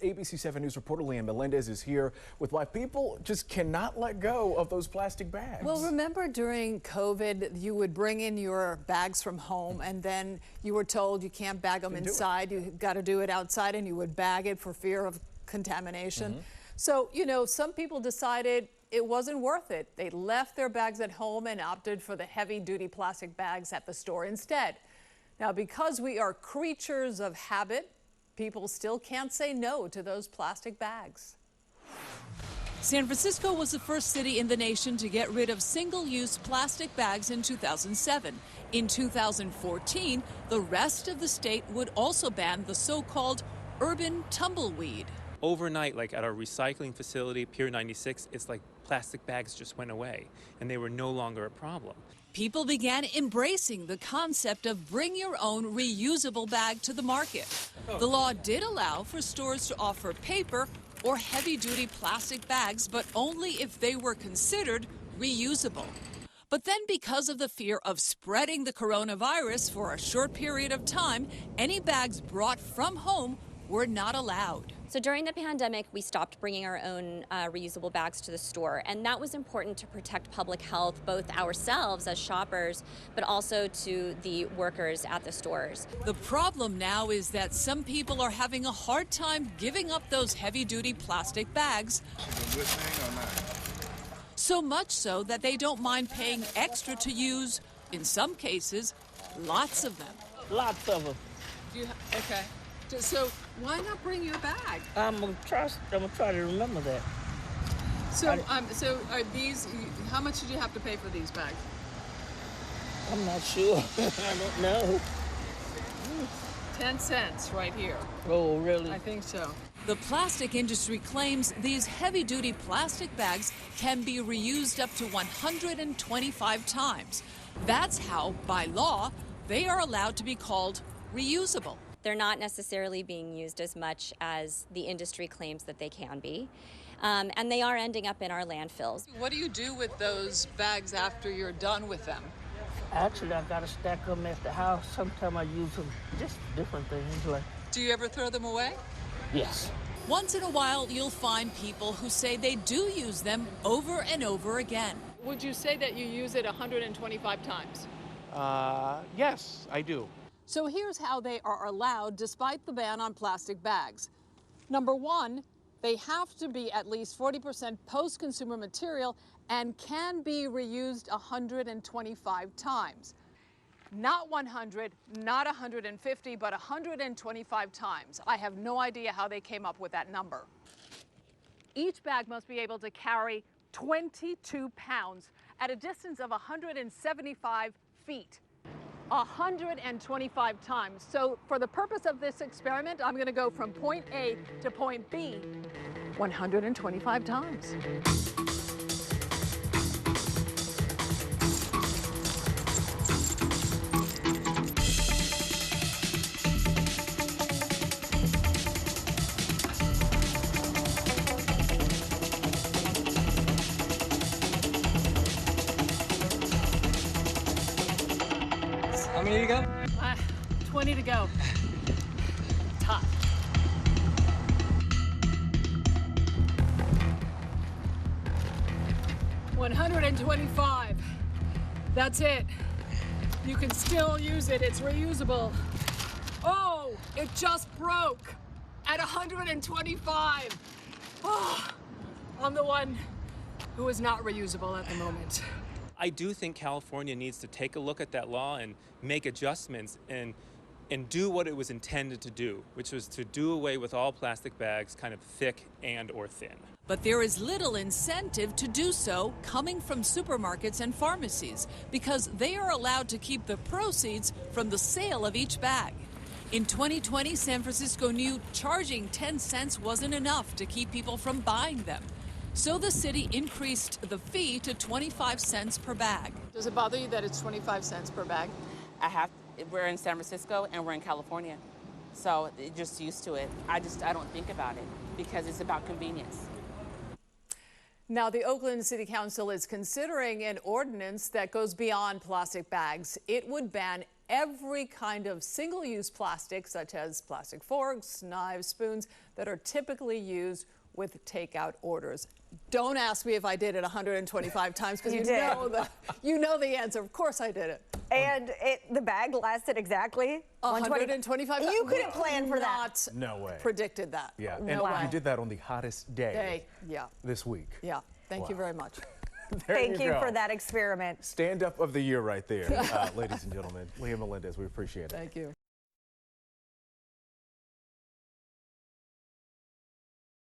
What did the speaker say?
ABC7 News reporter Leanne Melendez is here with why people just cannot let go of those plastic bags. Well, remember during COVID, you would bring in your bags from home and then you were told you can't bag them inside. You got to do it outside, and you would bag it for fear of contamination. So, you know, some people decided it wasn't worth it. They left their bags at home and opted for the heavy-duty plastic bags at the store instead. Now, because we are creatures of habit, people still can't say no to those plastic bags. San Francisco was the first city in the nation to get rid of single-use plastic bags in 2007. In 2014, the rest of the state would also ban the so-called urban tumbleweed. Overnight, like at our recycling facility, Pier 96, it's like plastic bags just went away and they were no longer a problem. People began embracing the concept of bring your own reusable bag to the market. The law did allow for stores to offer paper or heavy-duty plastic bags, but only if they were considered reusable. But then, because of the fear of spreading the coronavirus for a short period of time, any bags brought from home were not allowed. So during the pandemic, we stopped bringing our own reusable bags to the store, and that was important to protect public health, both ourselves as shoppers, but also to the workers at the stores. The problem now is that some people are having a hard time giving up those heavy-duty plastic bags. So much so that they don't mind paying extra to use, in some cases, lots of them. Lots of them. Okay. So why not bring your bag? I'm gonna try to remember that. So, so are these? How much did you have to pay for these bags? I'm not sure. I don't know. 10 cents right here. Oh, really? I think so. The plastic industry claims these heavy-duty plastic bags can be reused up to 125 times. That's how, by law, they are allowed to be called reusable. They're not necessarily being used as much as the industry claims that they can be, and they are ending up in our landfills. What do you do with those bags after you're done with them? Actually, I gotta stack them at the house. Sometimes I use them just different things. Like. Do you ever throw them away? Yes. Once in a while, you'll find people who say they do use them over and over again. Would you say that you use it 125 times? Yes, I do. So here's how they are allowed despite the ban on plastic bags. Number one, they have to be at least 40% post-consumer material and can be reused 125 times. Not 100, not 150, but 125 times. I have no idea how they came up with that number. Each bag must be able to carry 22 pounds at a distance of 175 feet. 125 times. So for the purpose of this experiment, I'm going to go from point A to point B 125 times. How many to go? 20 to go. Tough. $125. That's it. You can still use it. It's reusable. Oh, it just broke at 125. Oh, I'm the one who is not reusable at the moment. I do think California needs to take a look at that law and make adjustments and do what it was intended to do, which was to do away with all plastic bags, kind of thick and or thin. But there is little incentive to do so coming from supermarkets and pharmacies because they are allowed to keep the proceeds from the sale of each bag. In 2020, San Francisco knew charging 10 cents wasn't enough to keep people from buying them. So the city increased the fee to 25 cents per bag. Does it bother you that it's 25 cents per bag? We're in San Francisco and we're in California. So just used to it. I don't think about it because it's about convenience. Now, the Oakland City Council is considering an ordinance that goes beyond plastic bags. It would ban every kind of single-use plastic, such as plastic forks, knives, spoons, that are typically used with takeout orders. Don't ask me if I did it 125 times, because you know the answer. Of course I did it. And the bag lasted exactly 125. You couldn't plan for that. No way. Predicted that. Yeah, No and way. you did that on the hottest day Yeah. this week. Yeah. Thank you Wow. very much. Thank you go. for that experiment. Stand up of the year right there, ladies and gentlemen. Leah Melendez, we appreciate it. Thank you.